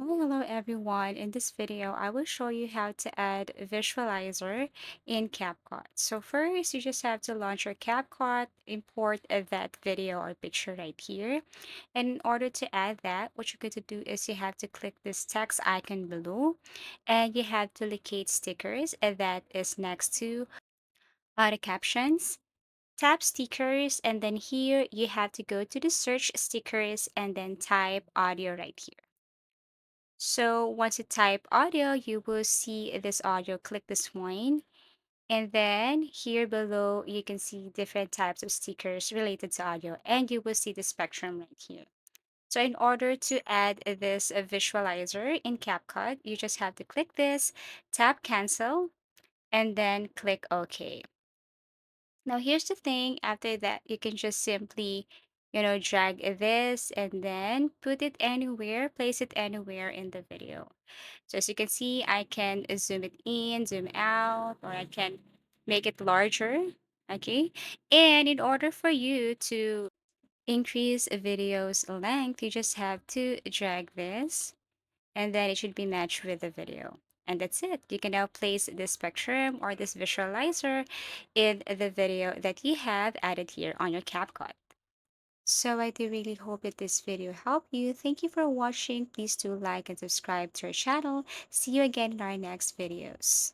Hello everyone. In this video, I will show you how to add a visualizer in Capcut. So first, you just have to launch your Capcut, import that video or picture right here. And in order to add that, what you're going to do is you have to click this text icon below and you have to locate stickers and that is next to the captions. Tap stickers and then here you have to go to the search stickers and then type audio right here. So once you type audio, you will see this audio. Click this one. And then here below, you can see different types of stickers related to audio. And you will see the spectrum right here. So in order to add this visualizer in CapCut, you just have to click this, tap cancel, and then click OK. Now here's the thing, after that, you can just simply, drag this and then put it anywhere, place it anywhere in the video. So as you can see, I can zoom it in, zoom out, or I can make it larger. Okay. And in order for you to increase a video's length, you just have to drag this and then it should be matched with the video. And that's it. You can now place this spectrum or this visualizer in the video that you have added here on your CapCut. So I do really hope that this video helped you. Thank you for watching. Please do like and subscribe to our channel. See you again in our next videos.